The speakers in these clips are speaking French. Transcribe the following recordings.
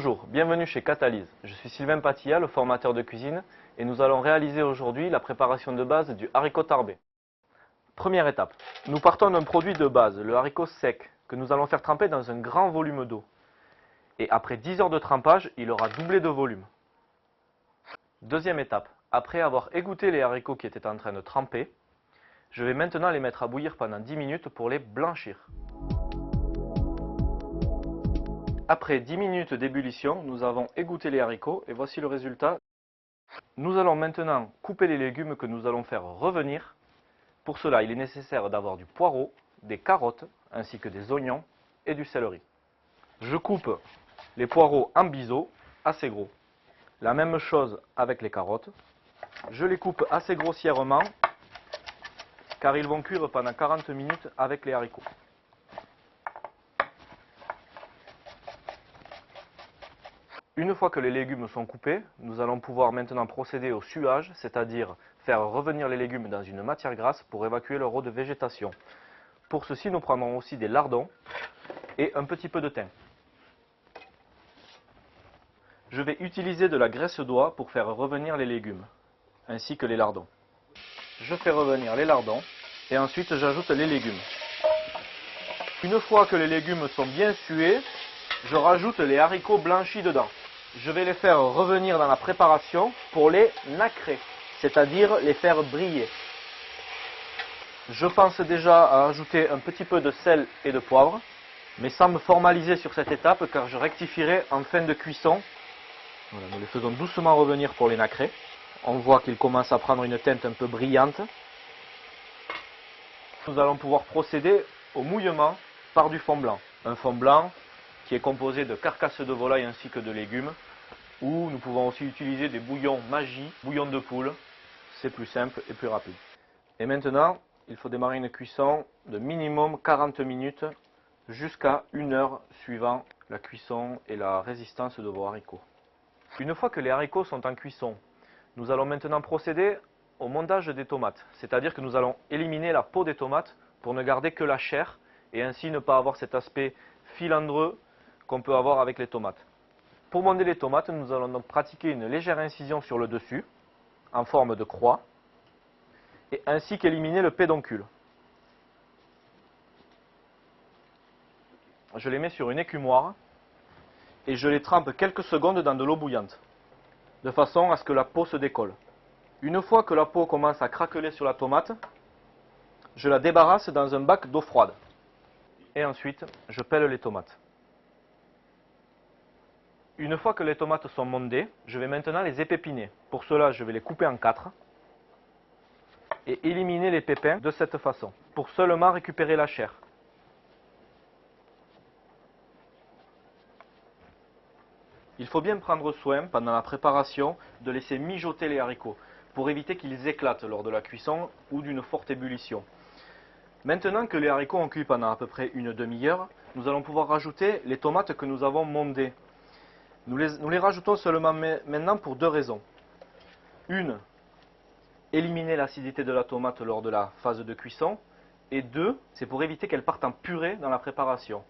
Bonjour, bienvenue chez Catalyse. Je suis Sylvain Patilla, le formateur de cuisine, et nous allons réaliser aujourd'hui la préparation de base du haricot tarbé. Première étape, nous partons d'un produit de base, le haricot sec, que nous allons faire tremper dans un grand volume d'eau. Et après 10 heures de trempage, il aura doublé de volume. Deuxième étape, après avoir égoutté les haricots qui étaient en train de tremper, je vais maintenant les mettre à bouillir pendant 10 minutes pour les blanchir. Après 10 minutes d'ébullition, nous avons égoutté les haricots et voici le résultat. Nous allons maintenant couper les légumes que nous allons faire revenir. Pour cela, il est nécessaire d'avoir du poireau, des carottes, ainsi que des oignons et du céleri. Je coupe les poireaux en biseaux assez gros. La même chose avec les carottes. Je les coupe assez grossièrement car ils vont cuire pendant 40 minutes avec les haricots. Une fois que les légumes sont coupés, nous allons pouvoir maintenant procéder au suage, c'est-à-dire faire revenir les légumes dans une matière grasse pour évacuer leur eau de végétation. Pour ceci, nous prendrons aussi des lardons et un petit peu de thym. Je vais utiliser de la graisse d'oie pour faire revenir les légumes, ainsi que les lardons. Je fais revenir les lardons et ensuite j'ajoute les légumes. Une fois que les légumes sont bien sués, je rajoute les haricots blanchis dedans. Je vais les faire revenir dans la préparation pour les nacrer, c'est-à-dire les faire briller. Je pense déjà à ajouter un petit peu de sel et de poivre, mais sans me formaliser sur cette étape car je rectifierai en fin de cuisson. Voilà, nous les faisons doucement revenir pour les nacrer. On voit qu'ils commencent à prendre une teinte un peu brillante. Nous allons pouvoir procéder au mouillement par du fond blanc. Un fond blanc qui est composé de carcasses de volaille ainsi que de légumes, ou nous pouvons aussi utiliser des bouillons Maggi, bouillon de poule, c'est plus simple et plus rapide. Et maintenant, il faut démarrer une cuisson de minimum 40 minutes jusqu'à 1 heure suivant la cuisson et la résistance de vos haricots. Une fois que les haricots sont en cuisson, nous allons maintenant procéder au montage des tomates, c'est-à-dire que nous allons éliminer la peau des tomates pour ne garder que la chair et ainsi ne pas avoir cet aspect filandreux qu'on peut avoir avec les tomates. Pour monder les tomates, nous allons donc pratiquer une légère incision sur le dessus, en forme de croix, et ainsi qu'éliminer le pédoncule. Je les mets sur une écumoire et je les trempe quelques secondes dans de l'eau bouillante, de façon à ce que la peau se décolle. Une fois que la peau commence à craqueler sur la tomate, je la débarrasse dans un bac d'eau froide. Et ensuite, je pèle les tomates. Une fois que les tomates sont mondées, je vais maintenant les épépiner. Pour cela, je vais les couper en 4 et éliminer les pépins de cette façon, pour seulement récupérer la chair. Il faut bien prendre soin, pendant la préparation, de laisser mijoter les haricots, pour éviter qu'ils éclatent lors de la cuisson ou d'une forte ébullition. Maintenant que les haricots ont cuit pendant à peu près une demi-heure, nous allons pouvoir rajouter les tomates que nous avons mondées. Nous les rajoutons seulement maintenant pour 2 raisons. Une, éliminer l'acidité de la tomate lors de la phase de cuisson. Et 2, c'est pour éviter qu'elle parte en purée dans la préparation.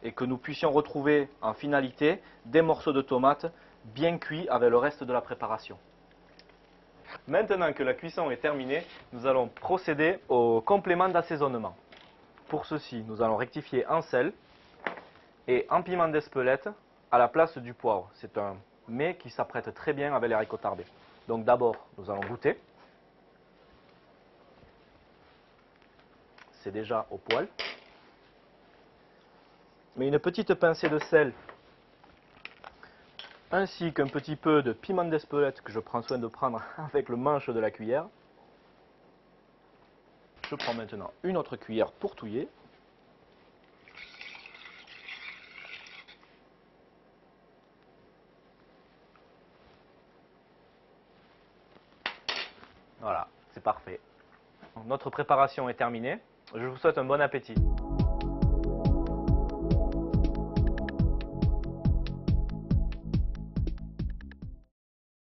Et que nous puissions retrouver en finalité des morceaux de tomates bien cuits avec le reste de la préparation. Maintenant que la cuisson est terminée, nous allons procéder au complément d'assaisonnement. Pour ceci, nous allons rectifier en sel et en piment d'Espelette à la place du poivre. C'est un mets qui s'apprête très bien avec les haricots tarbés. Donc d'abord, nous allons goûter. C'est déjà au poil. Mais une petite pincée de sel ainsi qu'un petit peu de piment d'Espelette que je prends soin de prendre avec le manche de la cuillère. Je prends maintenant une autre cuillère pour touiller. Voilà, c'est parfait. Notre préparation est terminée. Je vous souhaite un bon appétit.